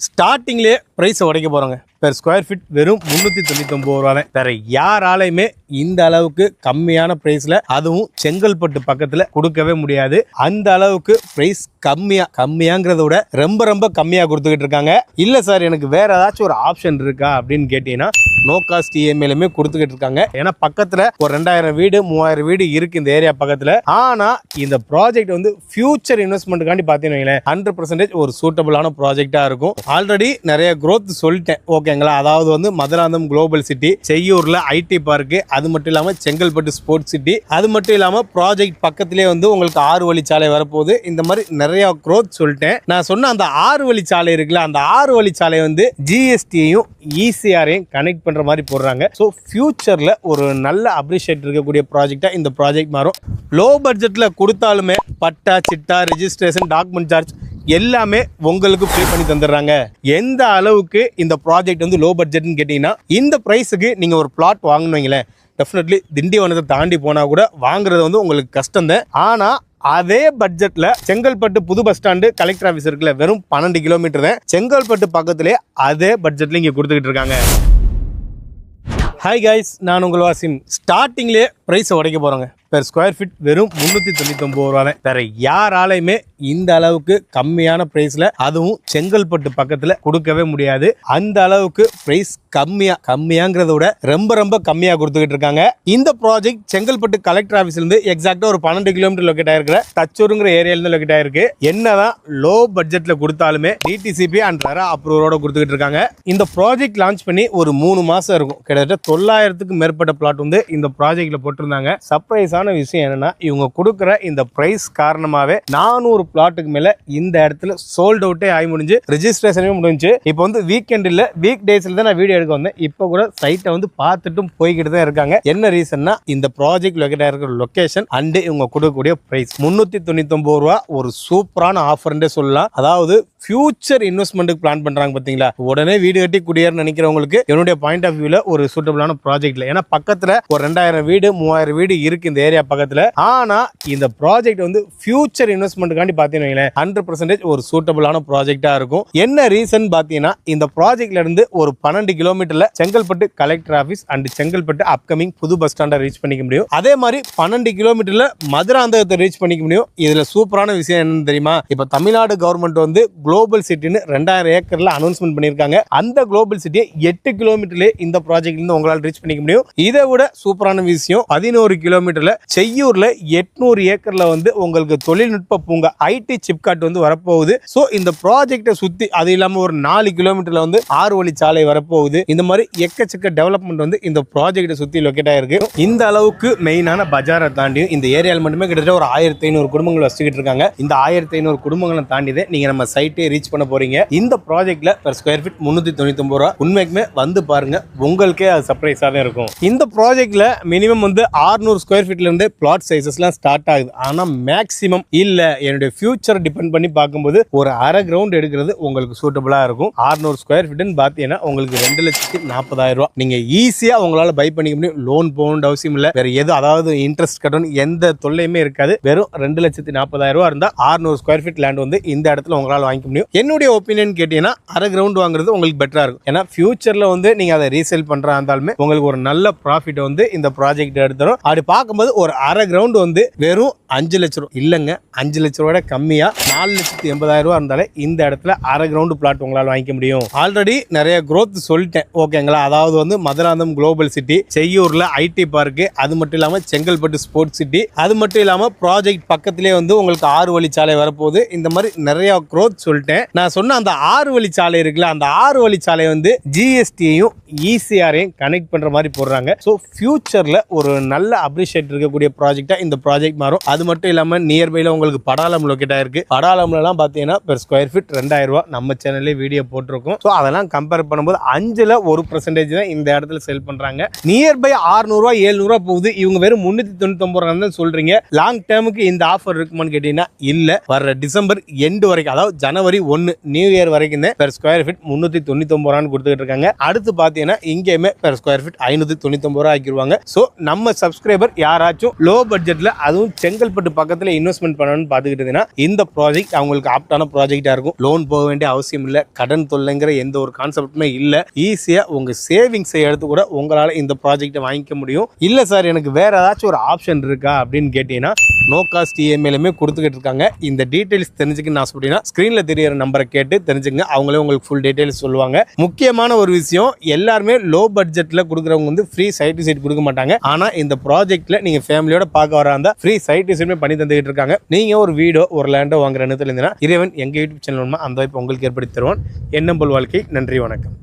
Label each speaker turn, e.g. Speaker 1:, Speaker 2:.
Speaker 1: ஸ்டார்டிங்லேயே ப்ரைஸ் உடைக்க போகிறோங்க. பெர் ஸ்கொயர் ஃபீட் வெறும் 399 ரூபா தான். வேற யாராலையுமே இந்த அளவுக்கு கம்மியான ப்ரைஸில், அதுவும் செங்கல்பட்டு பக்கத்தில் கொடுக்கவே முடியாது. அந்த அளவுக்கு ப்ரைஸ் கம்மியாங்கிறத விட ரொம்ப கம்மியாக கொடுத்துக்கிட்டு இருக்காங்க. இல்லை சார், எனக்கு வேற ஏதாச்சும் ஒரு ஆப்ஷன் இருக்கா அப்படின்னு கேட்டீங்கன்னா, நோ காஸ்ட் இஎம்ஐலுமே கொடுத்துக்கிட்டு இருக்காங்க. ஏன்னா பக்கத்தில் ஒரு 2000 வீடு 3000 வீடு இருக்கு இந்த ஏரியா பக்கத்தில். ஆனால் இந்த ப்ராஜெக்ட் வந்து ஃபியூச்சர் இன்வெஸ்ட்மெண்ட்டுக்காண்டி பார்த்தீங்கன்னா 100% ஒரு சூட்டபிளான ப்ராஜெக்டாக இருக்கும். ஆல்ரெடி நிறைய growth சொல்லிட்டேன், ஓகேங்களா. அதாவது வந்து மதுராந்தகம் குளோபல் சிட்டி, செய்யூர்ல ஐடி பார்க்கு, அது மட்டும் இல்லாமல் செங்கல்பட்டு ஸ்போர்ட்ஸ் சிட்டி, அது மட்டும் இல்லாமல் ப்ராஜெக்ட் பக்கத்திலே வந்து உங்களுக்கு 6 வழிச்சாலை வரப்போகுது. இந்த மாதிரி நிறைய growth சொல்லிட்டேன். நான் சொன்ன அந்த 6 வழிச்சாலை இருக்குல்ல, அந்த 6 வழிச்சாலை வந்து ஜிஎஸ்டியையும் இசிஆரையும் கனெக்ட் பண்ற மாதிரி போடுறாங்க. ஸோ ஃபியூச்சர்ல ஒரு நல்ல அப்ரிஷியேட் இருக்கக்கூடிய ப்ராஜெக்டா இந்த ப்ராஜெக்ட் மாறும். லோ பட்ஜெட்ல கொடுத்தாலுமே patta chitta registration document charge எல்லாமே உங்களுக்கு ஃப்ரீ பண்ணி தந்துடுறாங்க. எந்த அளவுக்கு இந்த ப்ராஜெக்ட் வந்து லோ பட்ஜெட்னு கேட்டீங்கன்னா, இந்த ப்ரைஸுக்கு நீங்க ஒரு பிளாட் வாங்கினீங்களேன், டெஃபினெட்லி திண்டிவனத்தை தாண்டி போனா கூட வாங்குறது வந்து உங்களுக்கு கஷ்டம் தான். ஆனா அதே பட்ஜெட்ல செங்கல்பட்டு புது பஸ் ஸ்டாண்டு கலெக்டர் ஆஃபீஸ் இருக்குல்ல, வெறும் 12 கிலோமீட்டர் தான். செங்கல்பட்டு பக்கத்திலே அதே பட்ஜெட்ல இங்க கொடுத்துக்கிட்டு இருக்காங்க. ஹாய் கைஸ், நான் உங்கள் வாசிம். ஸ்டார்டிங்லேயே ப்ரைஸ் உடைக்க போகிறோங்க. பெர் ஸ்கொயர் ஃபீட் வெறும் 399 ரூபா தான். வேற யாராலையுமே இந்த அளவுக்கு கம்மியான ப்ரைஸில், அதுவும் செங்கல்பட்டு பக்கத்தில் கொடுக்கவே முடியாது. அந்த அளவுக்கு ப்ரைஸ் கம்மியாங்கிறத விட ரொம்ப கம்மியாக கொடுத்துக்கிட்டு இருக்காங்க. இந்த ப்ராஜெக்ட் செங்கல்பட்டு கலெக்டர் ஆஃபீஸ்லேருந்து எக்ஸாக்டாக ஒரு 12 கிலோமீட்டர் லொக்கேட் ஆயிருக்கிற தச்சூருங்கிற ஏரியாலேருந்து லொக்கேட் ஆயிருக்கு. என்னதான் லோ பட்ஜெட்டில் கொடுத்தாலுமே டிடிசிபி அண்ட் ரெரா அப்ரூவலோட கொடுத்துக்கிட்டு இருக்காங்க. இந்த ப்ராஜெக்ட் லான்ச் பண்ணி ஒரு 3 மாதம் இருக்கும். கிட்டத்தட்ட 900க்கும் மேற்பட்ட பிளாட் வந்து இந்த ப்ராஜெக்ட்ல போட்டிருந்தாங்க. சர்ப்ரைஸான விஷயம் என்னன்னா, இவங்க கொடுக்குற இந்த பிரைஸ் காரணமாவே 400 பிளாட்டுக்கு மேல இந்த இடத்துல சோல்ட் அவுட்டே ஆகி முடிஞ்சு, ரெஜிஸ்ட்ரேஷனே முடிஞ்சு. இப்போ வந்து வீக்கெண்ட் இல்ல, வீக் டேஸ்ல தான் நான் வீடியோ எடுக்க வந்தேன். இப்போ கூட சைட்டை வந்து பார்த்துட்டும் போய்கிட்டு தான் இருக்காங்க. என்ன ரீசன்னா, இந்த ப்ராஜெக்ட் லொக்கேட் ஆகிருக்கிற லொகேஷன் அண்ட் இவங்க கொடுக்கக்கூடிய பிரைஸ் 399 ரூபா. ஒரு சூப்பரான ஆஃபர்ன்றே சொல்லலாம். அதாவது ஃபியூச்சர் இன்வெஸ்ட்மெண்ட்டுக்கு பிளான் பண்றாங்க பாத்தீங்களா, உடனே வீடு கட்டி குடியேற நினைக்கிறவங்களுக்கு என்னுடைய பாயிண்ட் ஆஃப் வியூல ஒரு சூட்டபிளான ப்ராஜெக்ட்ல. ஏன்னா பக்கத்துல ஒரு 2000 வீடு 3000 வீடு இருக்கு இந்த ஏரியா பக்கத்துல. ஆனா இந்த ப்ராஜெக்ட் வந்து ஃபியூச்சர் இன்வெஸ்ட்மெண்ட்டுக்காண்டி பாத்தீங்கன்னா 100% ஒரு சூட்டபிளான ப்ராஜெக்டா இருக்கும். என்ன ரீசன் பாத்தீங்கன்னா, இந்த ப்ராஜெக்ட்ல இருந்து ஒரு 12 கிலோமீட்டர்ல Chengalpattu collector office and Chengalpattu upcoming புது பஸ் ஸ்டாண்டை ரீச் பண்ணிக்க முடியும். அதே மாதிரி 12 கிலோமீட்டர்ல மதுராந்தகத்தை ரீச் பண்ணிக்க முடியும். இதுல சூப்பரான விஷயம் என்னன்னு தெரியுமா, இப்ப தமிழ்நாடு கவர்மெண்ட் வந்து குளோபல் சிட்டின்னு 2000 ஏக்கர்ல அனௌன்ஸ்மெண்ட் பண்ணிருக்காங்க. அந்த குளோபல் சிட்டியை 8 கிலோமீட்டர்ல இந்த ப்ராஜெக்ட்ல இருந்து உங்களால் ரீச் பண்ணிக்க முடியும். இதை விட சூப்பரான விஷயம், 11 கிலோமீட்டர்ல செய்யூர்ல 800 ஏக்கர்ல வந்து உங்களுக்கு தொழில்நுட்ப பூங்கா ஐடி சிப்காட் வந்து வரப்போகுது. சோ இந்த ப்ராஜெக்டை சுத்தி, அது இல்லாம ஒரு 4 கிலோமீட்டர்ல வந்து 6 வழிச்சாலை வரப்போகுது. இந்த மாதிரி எக்கச்சக்க டெவலப்மெண்ட் வந்து இந்த ப்ராஜெக்டை சுத்தி லொக்கேட் ஆயிருக்கு. இந்த அளவுக்கு மெயினான பஜாரை தாண்டி இந்த ஏரியால மட்டுமே கிட்டத்தட்ட ஒரு 1500 குடும்பங்கள் வசிச்சுக்கிட்டு இருக்காங்க. இந்த 1500 குடும்பங்களை தாண்டி நீங்க நம்ம சைட்டே ரீச் பண்ண போறீங்க. இந்த ப்ராஜெக்ட்ல பெர் ஸ்கொயர் ஃபீட் 399 ரூபா. உண்மைக்குமே வந்து பாருங்க, உங்களுக்கே அது சர்ப்ரைஸா தான் இருக்கும். இந்த ப்ராஜெக்ட்ல மினிமம் வந்து 600 ஸ்கொயர் ஃபீட்ல இருந்து பிளாட் சைஸஸ்லாம் ஸ்டார்ட் ஆகுது. ஆனா மேக்ஸிமம் இல்ல, என்னுடைய ஃபியூச்சர் டிபெண்ட் பண்ணி பார்க்கும்போது ஒரு அரை கிரவுண்ட் எடுக்கிறது உங்களுக்கு சூட்டபிளா இருக்கும். 600 ஸ்கொயர் ஃபீட்னு பாத்தீங்கன்னா உங்களுக்கு 2,40,000 ரூபாய் நீங்க ஈஸியா உங்களால பை பண்ணிக்க முடியும். லோன் போகணும் அவசியம் இல்ல, வேற எது அதாவது இன்ட்ரெஸ்ட் கட்டணும் எந்த தொல்லையுமே இருக்காது. வெறும் 2,40,000 ரூபாய் இருந்தா 600 ஸ்கொயர் ஃபீட் லேண்ட் வந்து இந்த இடத்துல உங்களால வாங்கிக்க முடியும். என்னுடைய ஒப்பீனியன் கேட்டீங்கன்னா, அரை கிரவுண்ட் வாங்குறது உங்களுக்கு பெட்டரா இருக்கும். ஏன்னா ஃபியூச்சர்ல வந்து நீங்க அதை ரீசேல் பண்றா இருந்தாலுமே உங்களுக்கு ஒரு நல்ல ப்ராஃபிட் வந்து இந்த ப்ராஜெக்ட் எடுத்துரும். அப்படி பார்க்கும்போது ஒரு அரை கிரவுண்ட் வந்து வெறும் 5 லட்சம் ரூபாய் இல்லங்க, 5 லட்சம் ரூபாய் கம்மியா 4,80,000 ரூபாய் இருந்தாலே இந்த இடத்துல அரை கிரவுண்ட் பிளாட் உங்களால வாங்கிக்க முடியும். ஆல்ரெடி நிறைய growth சொல்லிட்டேன், ஓகேங்களா. அதாவது வந்து மதுராந்தகம் குளோபல் சிட்டி, செய்யூர்ல ஐடி பார்க்கு, அது மட்டும் இல்லாம செங்கல்பட்டு ஸ்போர்ட்ஸ் சிட்டி, அது மட்டும் இல்லாம ப்ராஜெக்ட் பக்கத்திலே வந்து உங்களுக்கு 6 வழிச்சாலை வரப்போகுது. இந்த மாதிரி நிறைய growth சொல்லிட்டேன். நான் சொன்ன அந்த 6 வழிச்சாலை இருக்குல்ல, அந்த 6 வழிச்சாலை வந்து ஜிஎஸ்டியையும் இசிஆரையும் கனெக்ட் பண்ற மாதிரி போடுறாங்க. ஸோ ஃபியூச்சர்ல ஒரு நல்ல அப்ரிஷியேட் இருக்கக்கூடிய ப்ராஜெக்டா இந்த ப்ராஜெக்ட் மாறும். அது மட்டும் இல்லாம நியர்பைல உங்களுக்கு படாலம் லொக்கேட் ஆயிருக்கு. படாலம்லாம் பாத்தீங்கன்னா பெர் ஸ்கொயர் ஃபீட் 2000 ரூபாய் நம்ம சேனல்லே வீடியோ போட்டிருக்கோம். ஸோ அதெல்லாம் கம்பேர் பண்ணும்போது 5ல் 1% தான் இந்த இடத்துல செல் பண்றாங்க. நியர்பை 600 ரூபாய் 700 ரூபாய் போகுது. இவங்க வெறும் 399 ரூபாய் தான் சொல்றீங்க. லாங் டேர்முக்கு இந்த ஆஃபர் இருக்குமான்னு கேட்டீங்கன்னா இல்ல. வர டிசம்பர் எண்டு வரைக்கும், அதாவது ஜனவரி 1 நியூ இயர் வரைக்கும் தான் பெர் ஸ்கொயர் ஃபீட் 399 ரூபான்னு கொடுத்துட்டு இருக்காங்க. அடுத்து பாத்தீங்கன்னா இங்கேயுமே பெர் ஸ்கொயர் ஃபீட் 599 ரூபாய் ஆக்கிடுவாங்க. ஸோ நம்ம சப்ஸ்கிரைபர் யாராச்சும் யாராச்சும் லோ பட்ஜெட்ல அதுவும் செங்கல்பட்டு பக்கத்துல இன்வெஸ்ட்மெண்ட் பண்ணணும்னு பாத்துக்கிட்டு இருந்தீங்கன்னா இந்த ப்ராஜெக்ட் அவங்களுக்கு ஆப்டான ப்ராஜெக்டா இருக்கும். லோன் போக வேண்டிய அவசியம் இல்ல, கடன் தொல்லைங்கிற எந்த ஒரு கான்செப்டுமே இல்ல. ஈஸியா உங்க சேவிங்ஸை எடுத்து கூட உங்களால இந்த ப்ராஜெக்டை வாங்கிக்க முடியும். இல்ல சார் எனக்கு வேற ஏதாச்சும் ஒரு ஆப்ஷன் இருக்கா அப்படின்னு கேட்டீங்கன்னா நோ காஸ்ட் இஎம்ஐலுமே கொடுத்துக்கிட்டு இருக்காங்க. இந்த டீடைல்ஸ் தெரிஞ்சுக்கணும்னு ஆசைப்பட்டீங்கன்னா ஸ்கிரீன்ல தெரியற நம்பரை கேட்டு தெரிஞ்சுங்க, அவங்களே உங்களுக்கு ஃபுல் டீடைல்ஸ் சொல்லுவாங்க. முக்கியமான ஒரு விஷயம், எல்லாருமே லோ பட்ஜெட்ல கொடுக்குறவங்க வந்து ஃப்ரீ சைட் விசிட் கொடுக்க மாட்டாங்க. ஆனா இந்த ப்ராஜெக்ட்ல நீங்க ஃபேமிலியோட பார்க்க வர அந்த ஃப்ரீ சைட் விசிட்மே பண்ணி தந்துகிட்டு இருக்காங்க. நீங்க ஒரு வீடோ ஒரு லேண்டோ வாங்குற எண்ணத்துல இருந்தீங்கன்னா இறைவன் எங்க யூடியூப் சேனல் அந்த வாய்ப்பு உங்களுக்கு ஏற்படுத்தி தருவான். எண்ணம்பல் வாழ்க்கை. நன்றி, வணக்கம்.